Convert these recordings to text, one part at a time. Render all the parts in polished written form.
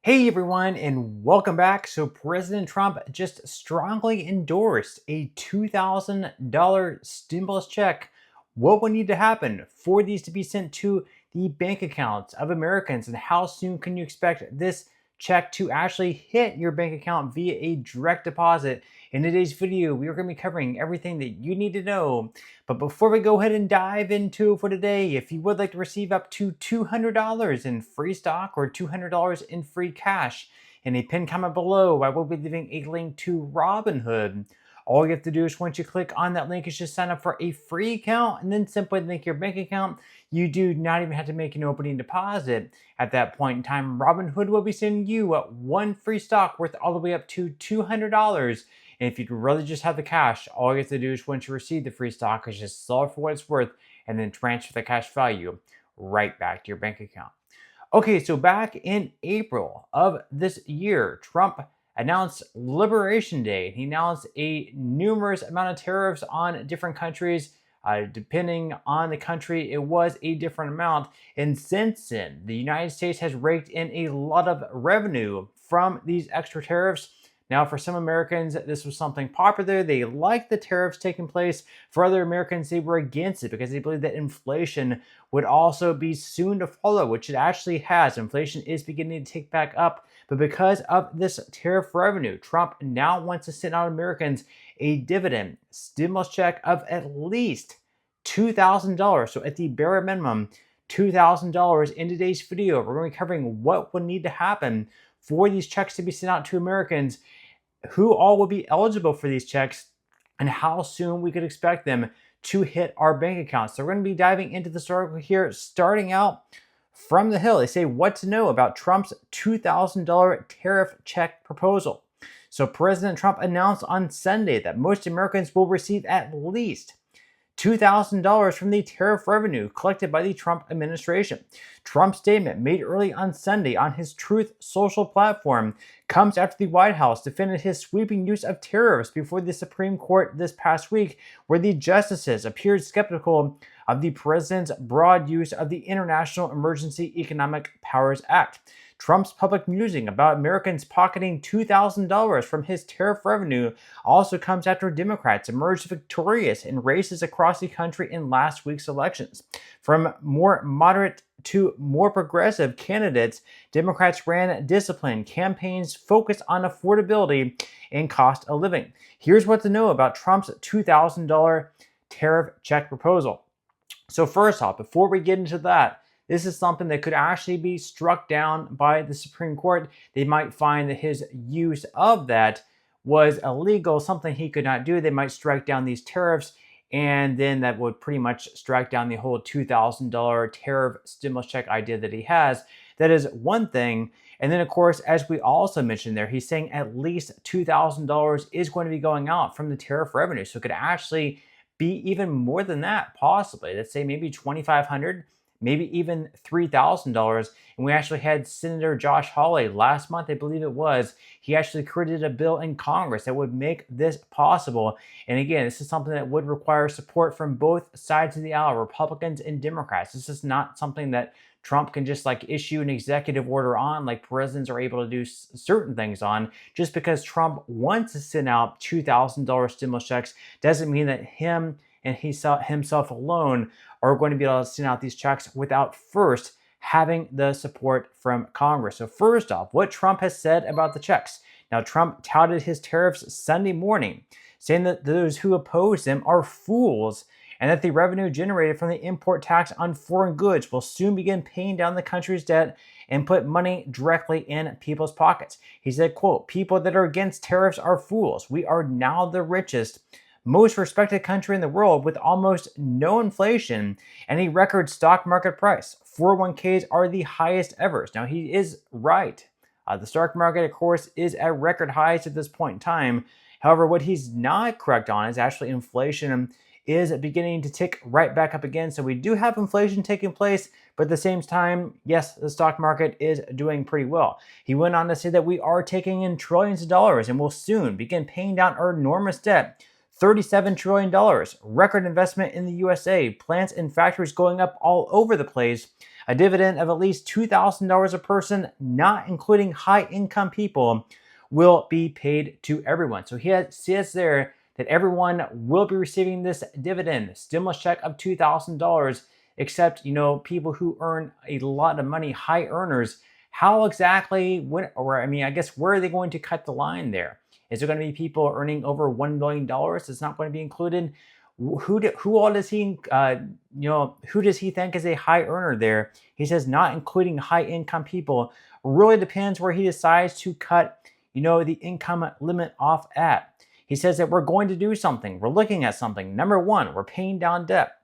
Hey everyone, and welcome back. So, President Trump just strongly endorsed a $2,000 stimulus check. What would need to happen for these to be sent to the bank accounts of Americans, and how soon can you expect this check to actually hit your bank account via a direct deposit? In today's video, we are going to be covering everything that you need to know. But before we go ahead and dive into it for today, if you would like to receive up to $200 in free stock or $200 in free cash, in a pinned comment below, I will be leaving a link to Robinhood. All you have to do is once you click on that link is just sign up for a free account and then simply link your bank account. You do not even have to make an opening deposit. At that point in time, Robinhood will be sending you one free stock worth all the way up to $200. And if you'd rather just have the cash, all you have to do is once you receive the free stock is just sell it for what it's worth and then transfer the cash value right back to your bank account. Okay, so back in April of this year, Trump announced Liberation Day. He announced a numerous amount of tariffs on different countries. Depending on the country, it was a different amount. And since then, the United States has raked in a lot of revenue from these extra tariffs. Now, for some Americans, this was something popular. They liked the tariffs taking place. For other Americans, they were against it because they believed that inflation would also be soon to follow, which it actually has. Inflation is beginning to tick back up. But because of this tariff revenue, Trump now wants to send out Americans a dividend stimulus check of at least $2,000. So at the bare minimum, $2,000. In today's video, we're going to be covering what would need to happen for these checks to be sent out to Americans, who all will be eligible for these checks, and how soon we could expect them to hit our bank accounts. So we're going to be diving into the story here, starting out from the Hill. They say what to know about Trump's $2,000 tariff check proposal. So President Trump announced on Sunday that most Americans will receive at least $2,000 from the tariff revenue collected by the Trump administration. Trump's statement, made early on Sunday on his Truth Social platform, comes after the White House defended his sweeping use of tariffs before the Supreme Court this past week, where the justices appeared skeptical of the president's broad use of the International Emergency Economic Powers Act. Trump's public musing about Americans pocketing $2,000 from his tariff revenue also comes after Democrats emerged victorious in races across the country in last week's elections. From more moderate to more progressive candidates, Democrats ran disciplined campaigns focused on affordability and cost of living. Here's what to know about Trump's $2,000 tariff check proposal. So first off, before we get into that, this is something that could actually be struck down by the Supreme Court. They might find that his use of that was illegal, something he could not do. They might strike down these tariffs, and then that would pretty much strike down the whole $2,000 tariff stimulus check idea that he has. That is one thing. And then, of course, as we also mentioned there, he's saying at least $2,000 is going to be going out from the tariff revenue. So it could actually be even more than that, possibly. Let's say maybe $2,500. Maybe even $3,000. And we actually had Senator Josh Hawley last month, I believe it was. He actually created a bill in Congress that would make this possible. And again, this is something that would require support from both sides of the aisle, Republicans and Democrats. This is not something that Trump can just like issue an executive order on, like presidents are able to do certain things on. Just because Trump wants to send out $2,000 stimulus checks doesn't mean that him and himself alone are going to be able to send out these checks without first having the support from Congress. So first off, what Trump has said about the checks. Now, Trump touted his tariffs Sunday morning, saying that those who oppose them are fools and that the revenue generated from the import tax on foreign goods will soon begin paying down the country's debt and put money directly in people's pockets. He said, quote, "People that are against tariffs are fools. We are now the richest, most respected country in the world with almost no inflation and a record stock market price. 401ks are the highest ever." Now, he is right. The stock market, of course, is at record highs at this point in time. However, what he's not correct on is actually inflation is beginning to tick right back up again. So we do have inflation taking place, but at the same time, yes, the stock market is doing pretty well. He went on to say that we are taking in trillions of dollars and will soon begin paying down our enormous debt. $37 trillion, record investment in the USA, plants and factories going up all over the place, A dividend of at least $2,000 a person, not including high income people, will be paid to everyone. So he says there that everyone will be receiving this dividend, stimulus check of $2,000, except, people who earn a lot of money, high earners. How exactly, I guess, where are they going to cut the line there? Is there going to be people earning over $1 million that's not going to be included? Who all does he, who does he think is a high earner there? He says not including high income people. Really depends where he decides to cut, the income limit off at. He says that we're going to do something. We're looking at something. Number one, we're paying down debt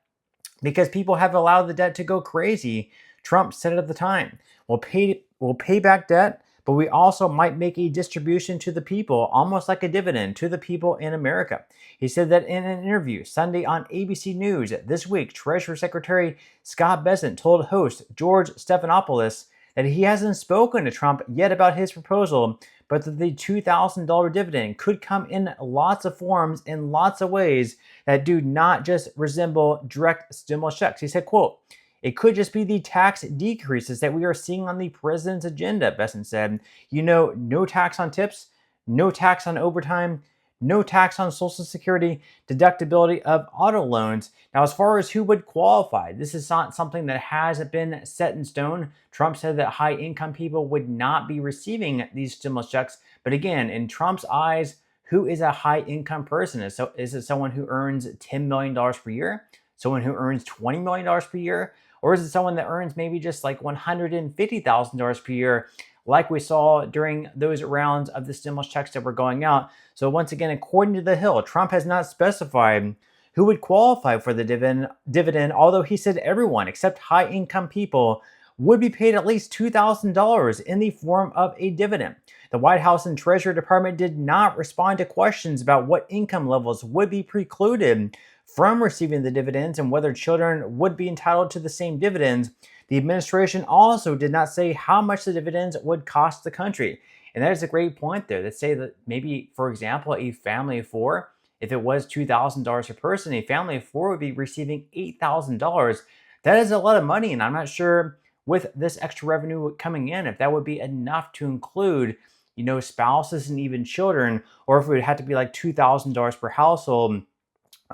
because people have allowed the debt to go crazy. Trump said it at the time. We'll pay back debt, but we also might make a distribution to the people, almost like a dividend to the people in America. He said that in an interview Sunday on ABC News this week, Treasury Secretary Scott Bessent told host George Stephanopoulos that he hasn't spoken to Trump yet about his proposal, but that the $2,000 dividend could come in lots of forms, in lots of ways that do not just resemble direct stimulus checks. He said, quote, "It could just be the tax decreases that we are seeing on the president's agenda," Bessent said. No tax on tips, no tax on overtime, no tax on Social Security, deductibility of auto loans. Now, as far as who would qualify, this is not something that has been set in stone. Trump said that high income people would not be receiving these stimulus checks. But again, in Trump's eyes, who is a high income person? Is it someone who earns $10 million per year? Someone who earns $20 million per year? Or is it someone that earns maybe just like $150,000 per year, like we saw during those rounds of the stimulus checks that were going out? So once again, according to The Hill, Trump has not specified who would qualify for the dividend, although he said everyone except high-income people would be paid at least $2,000 in the form of a dividend. The White House and Treasury Department did not respond to questions about what income levels would be precluded from receiving the dividends and whether children would be entitled to the same dividends. The administration also did not say how much the dividends would cost the country. And that is a great point there. That say that maybe, for example, a family of four, if it was $2,000 per person, a family of four would be receiving $8,000. That is a lot of money, and I'm not sure with this extra revenue coming in if that would be enough to include, spouses and even children, or if it would have to be like $2,000 per household,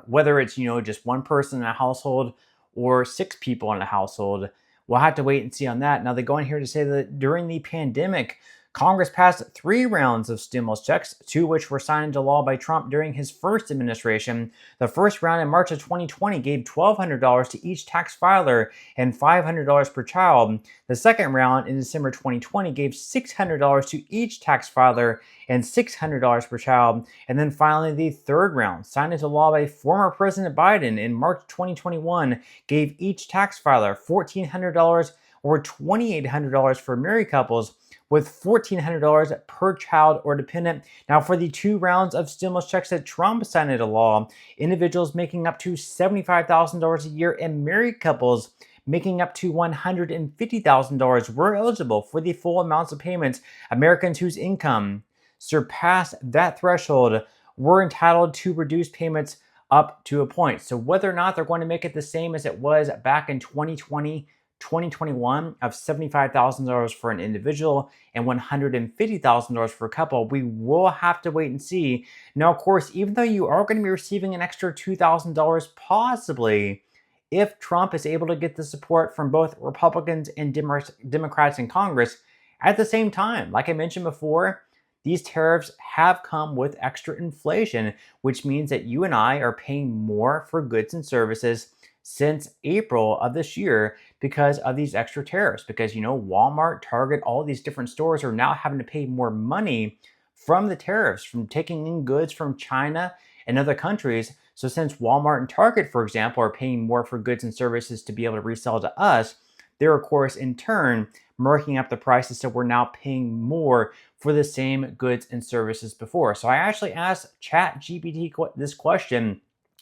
whether it's, just one person in a household or six people in a household. We'll have to wait and see on that. Now, they go in here to say that during the pandemic, Congress passed 3 rounds of stimulus checks, 2 which were signed into law by Trump during his first administration. The first round in March of 2020 gave $1,200 to each tax filer and $500 per child. The second round in December 2020 gave $600 to each tax filer and $600 per child. And then finally, the third round, signed into law by former President Biden in March 2021, gave each tax filer $1,400 or $2,800 for married couples, with $1,400 per child or dependent. Now, for the 2 rounds of stimulus checks that Trump signed into law, individuals making up to $75,000 a year and married couples making up to $150,000 were eligible for the full amounts of payments. Americans whose income surpassed that threshold were entitled to reduced payments up to a point. So whether or not they're going to make it the same as it was back in 2020, 2021 of $75,000 for an individual and $150,000 for a couple, we will have to wait and see. Now, of course, even though you are going to be receiving an extra $2,000 possibly, if Trump is able to get the support from both Republicans and Democrats in Congress at the same time, like I mentioned before, these tariffs have come with extra inflation, which means that you and I are paying more for goods and services since April of this year because of these extra tariffs. Because, Walmart, Target, all these different stores are now having to pay more money from the tariffs, from taking in goods from China and other countries. So since Walmart and Target, for example, are paying more for goods and services to be able to resell to us, they're, of course, in turn, marking up the prices, so we're now paying more for the same goods and services before. So I actually asked ChatGPT this question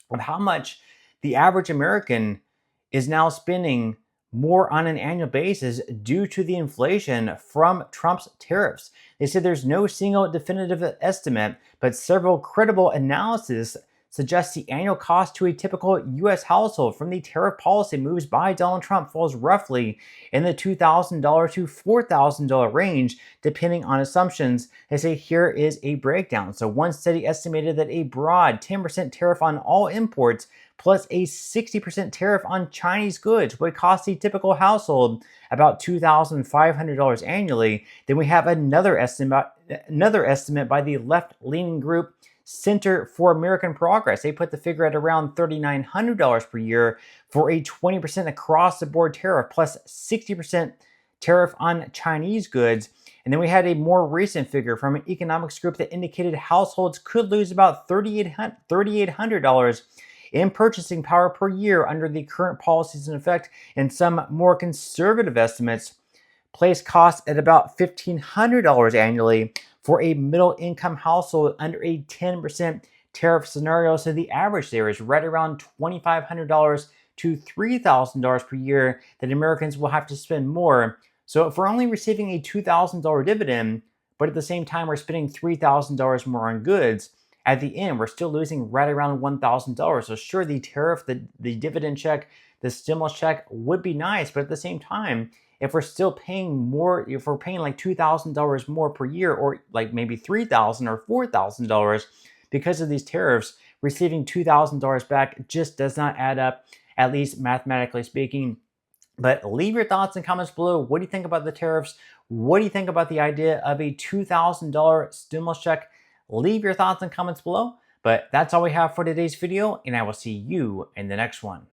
of how much the average American is now spending more on an annual basis due to the inflation from Trump's tariffs. They said there's no single definitive estimate, but several credible analyses suggests the annual cost to a typical U.S. household from the tariff policy moves by Donald Trump falls roughly in the $2,000 to $4,000 range, depending on assumptions. They say here is a breakdown. So one study estimated that a broad 10% tariff on all imports plus a 60% tariff on Chinese goods would cost the typical household about $2,500 annually. Then we have another estimate by the left-leaning group Center for American Progress. They put the figure at around $3,900 per year for a 20% across-the-board tariff plus 60% tariff on Chinese goods. And then we had a more recent figure from an economics group that indicated households could lose about $3,800 in purchasing power per year under the current policies in effect, and some more conservative estimates place costs at about $1,500 annually for a middle-income household under a 10% tariff scenario. So the average there is right around $2,500 to $3,000 per year that Americans will have to spend more. So if we're only receiving a $2,000 dividend, but at the same time we're spending $3,000 more on goods, at the end, we're still losing right around $1,000. So sure, the tariff, the dividend check, the stimulus check would be nice, but at the same time, if we're still paying more, if we're paying like $2,000 more per year, or like maybe $3,000 or $4,000 because of these tariffs, receiving $2,000 back just does not add up, at least mathematically speaking. But leave your thoughts and comments below. What do you think about the tariffs? What do you think about the idea of a $2,000 stimulus check? Leave your thoughts and comments below. But that's all we have for today's video, and I will see you in the next one.